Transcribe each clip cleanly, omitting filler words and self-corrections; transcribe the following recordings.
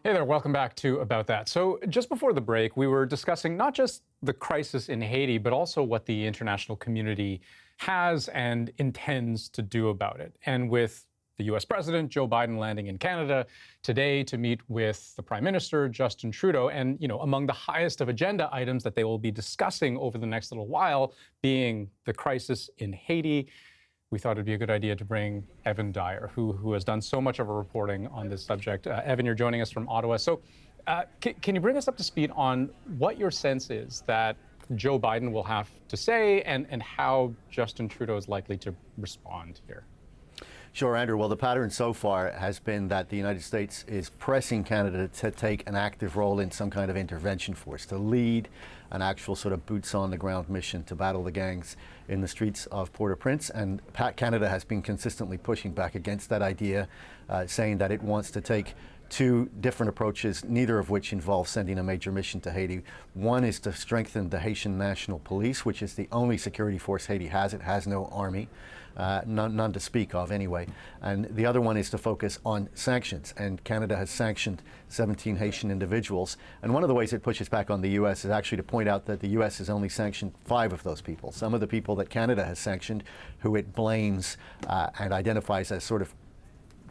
Hey there, welcome back to About That. So just before the break, we were discussing not just the crisis in Haiti, but also what the international community has and intends to do about it. And with the US President, Joe Biden, landing in Canada today to meet with the Prime Minister, Justin Trudeau, and among the highest of agenda items that they will be discussing over the next little while being the crisis in Haiti, we thought it'd be a good idea to bring Evan Dyer, who has done so much of our reporting on this subject. Evan, you're joining us from Ottawa. So can you bring us up to speed on what your sense is that Joe Biden will have to say and how Justin Trudeau is likely to respond here? Sure, Andrew. Well, the pattern so far has been that the United States is pressing Canada to take an active role in some kind of intervention force, to lead an actual sort of boots-on-the-ground mission to battle the gangs in the streets of Port-au-Prince. And Canada has been consistently pushing back against that idea, saying that it wants to take two different approaches, neither of which involve sending a major mission to Haiti. One is to strengthen the Haitian National Police, which is the only security force Haiti has. It has no army, none to speak of anyway. And the other one is to focus on sanctions. And Canada has sanctioned 17 Haitian individuals. And one of the ways it pushes back on the U.S. is actually to point out that the U.S. has only sanctioned 5 of those people. Some of the people that Canada has sanctioned, who it blames and identifies as sort of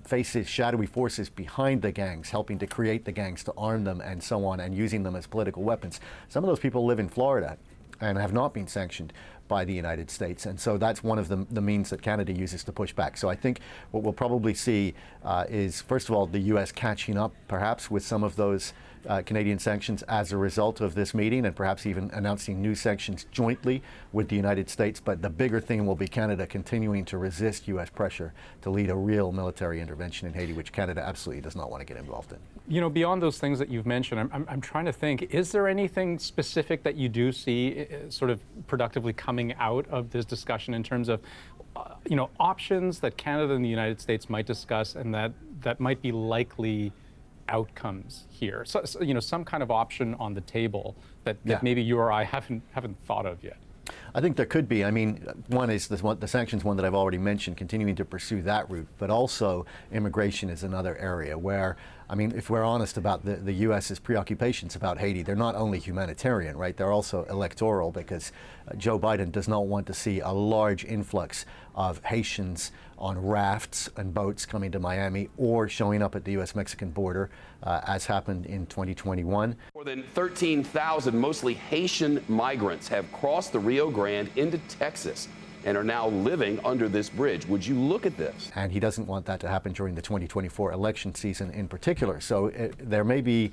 faces shadowy forces behind the gangs, helping to create the gangs, to arm them and so on, and using them as political weapons. Some of those people live in Florida and have not been sanctioned by the United States. And so that's one of the means that Canada uses to push back. So I think what we'll probably see is, first of all, the U.S. catching up perhaps with some of those Canadian sanctions as a result of this meeting, and perhaps even announcing new sanctions jointly with the United States. But the bigger thing will be Canada continuing to resist U.S. pressure to lead a real military intervention in Haiti, which Canada absolutely does not want to get involved in. You know, beyond those things that you've mentioned, I'm trying to think, is there anything specific that you do see sort of productively coming out of this discussion in terms of, options that Canada and the United States might discuss and that might be likely outcomes here? So, some kind of option on the table that maybe you or I haven't thought of yet. I think there could be. I mean, one is the sanctions one that I've already mentioned, continuing to pursue that route, but also immigration is another area where, I mean, if we're honest about the U.S.'s preoccupations about Haiti, they're not only humanitarian, right? They're also electoral, because Joe Biden does not want to see a large influx of Haitians on rafts and boats coming to Miami or showing up at the U.S.-Mexican border, as happened in 2021. More than 13,000 mostly Haitian migrants have crossed the Rio Grande into Texas and are now living under this bridge. Would you look at this? And he doesn't want that to happen during the 2024 election season in particular. So there may be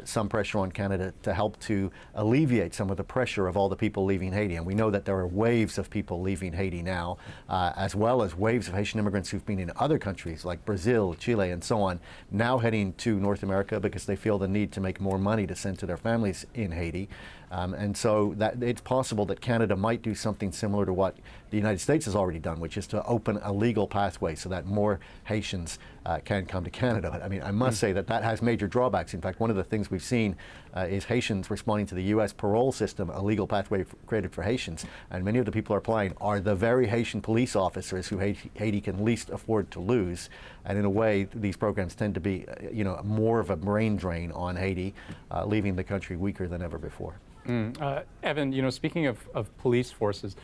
some pressure on Canada to help to alleviate some of the pressure of all the people leaving Haiti. And we know that there are waves of people leaving Haiti now, as well as waves of Haitian immigrants who've been in other countries like Brazil, Chile, and so on, now heading to North America because they feel the need to make more money to send to their families in Haiti. And so that it's possible that Canada might do something similar to what the United States has already done, which is to open a legal pathway so that more Haitians can come to Canada. But I mean, I must say that has major drawbacks. In fact, one of the things we've seen is Haitians responding to the U.S. parole system, a legal pathway created for Haitians. And many of the people who are applying are the very Haitian police officers who Haiti can least afford to lose. And in a way, these programs tend to be, more of a brain drain on Haiti, leaving the country weaker than ever before. Evan, speaking of police forces,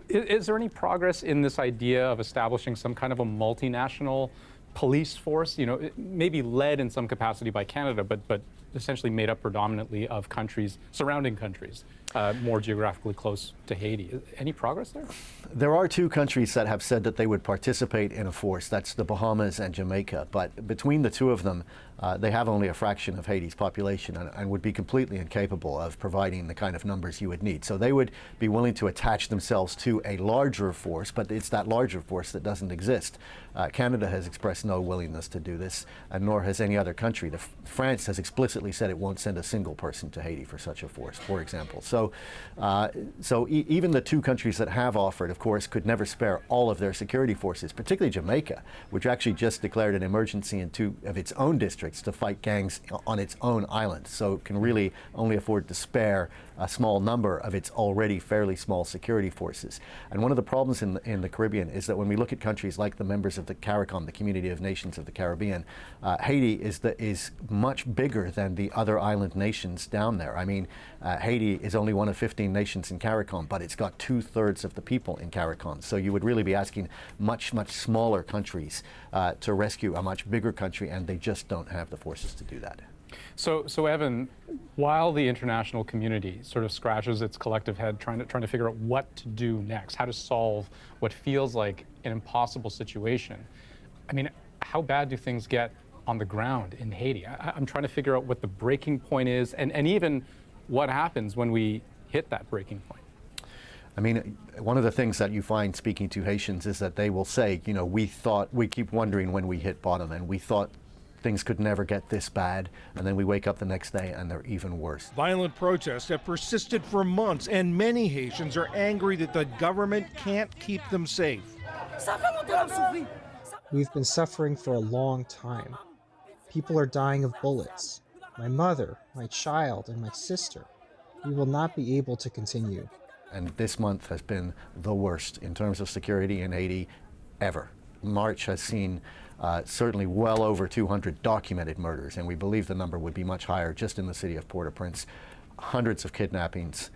is there any progress in this idea of establishing some kind of a multinational police force, maybe led in some capacity by Canada, but essentially made up predominantly of surrounding countries, more geographically close to Haiti? Any progress there? There are 2 countries that have said that they would participate in a force. That's the Bahamas and Jamaica. But between the 2 of them, they have only a fraction of Haiti's population and would be completely incapable of providing the kind of numbers you would need. So they would be willing to attach themselves to a larger force, but it's that larger force that doesn't exist. Canada has expressed no willingness to do this, and nor has any other country. France has explicitly said it won't send a single person to Haiti for such a force, for example. So even the 2 countries that have offered, of course, could never spare all of their security forces, particularly Jamaica, which actually just declared an emergency in 2 of its own districts to fight gangs on its own island. So it can really only afford to spare a small number of its already fairly small security forces. And one of the problems in the Caribbean is that when we look at countries like the members of the CARICOM, the Community of nations of the Caribbean. Haiti is much bigger than the other island nations down there. I mean, Haiti is only one of 15 nations in CARICOM, but it's got 2/3 of the people in CARICOM. So you would really be asking much smaller countries to rescue a much bigger country, and they just don't have the forces to do that. So Evan, while the international community sort of scratches its collective head trying to figure out what to do next, how to solve what feels like an impossible situation, I mean, how bad do things get on the ground in Haiti? I'm trying to figure out what the breaking point is, and even what happens when we hit that breaking point. I mean, one of the things that you find speaking to Haitians is that they will say, you know, we keep wondering when we hit bottom, and we thought things could never get this bad, and then we wake up the next day and they're even worse. Violent protests have persisted for months, and many Haitians are angry that the government can't keep them safe. We've been suffering for a long time. People are dying of bullets. My mother, my child, and my sister. We will not be able to continue. And this month has been the worst in terms of security in Haiti ever. March has seen certainly well over 200 documented murders, and we believe the number would be much higher just in the city of Port-au-Prince. Hundreds of kidnappings.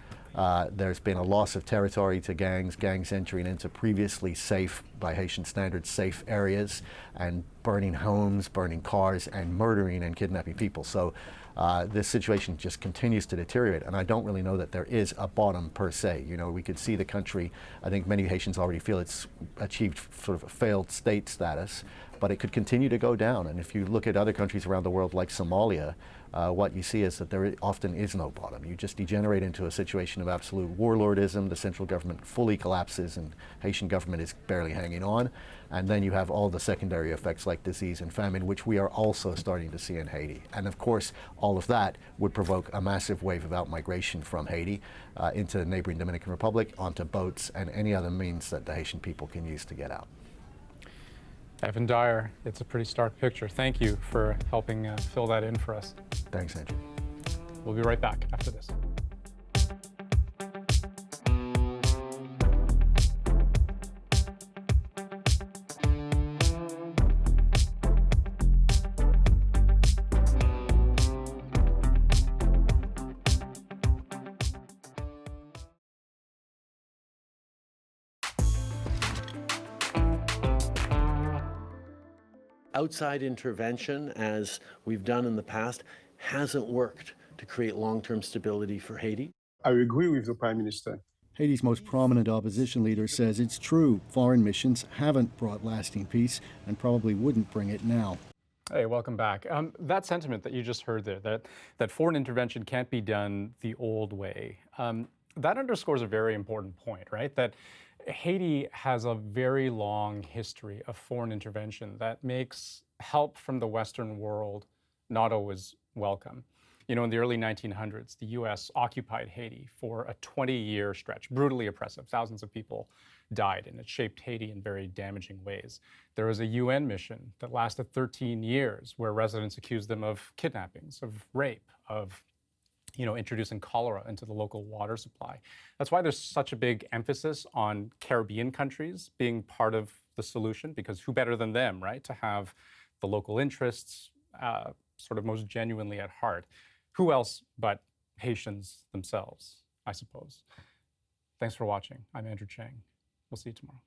There's been a loss of territory to gangs entering into previously safe, by Haitian standards, safe areas, and burning homes, burning cars, and murdering and kidnapping people. So this situation just continues to deteriorate, and I don't really know that there is a bottom per se. You know, we could see the country, I think many Haitians already feel it's achieved sort of a failed state status, but it could continue to go down. And if you look at other countries around the world like Somalia, what you see is that there often is no bottom. You just degenerate into a situation of absolute warlordism. The central government fully collapses and Haitian government is barely hanging on. And then you have all the secondary effects like disease and famine, which we are also starting to see in Haiti. And of course, all of that would provoke a massive wave of outmigration from Haiti into the neighboring Dominican Republic, onto boats and any other means that the Haitian people can use to get out. Evan Dyer, it's a pretty stark picture. Thank you for helping fill that in for us. Thanks, Andrew. We'll be right back after this. Outside intervention, as we've done in the past, hasn't worked to create long-term stability for Haiti. I agree with the Prime Minister. Haiti's most prominent opposition leader says it's true foreign missions haven't brought lasting peace and probably wouldn't bring it now. Hey, welcome back. That sentiment that you just heard there, that foreign intervention can't be done the old way, that underscores a very important point, right? That Haiti has a very long history of foreign intervention that makes help from the Western world not always welcome. You know, in the early 1900s, the U.S. occupied Haiti for a 20-year stretch, brutally oppressive. Thousands of people died, and it shaped Haiti in very damaging ways. There was a UN mission that lasted 13 years where residents accused them of kidnappings, of rape, of introducing cholera into the local water supply. That's why there's such a big emphasis on Caribbean countries being part of the solution, because who better than them, right, to have the local interests sort of most genuinely at heart. Who else but Haitians themselves, I suppose. Thanks for watching. I'm Andrew Chang. We'll see you tomorrow.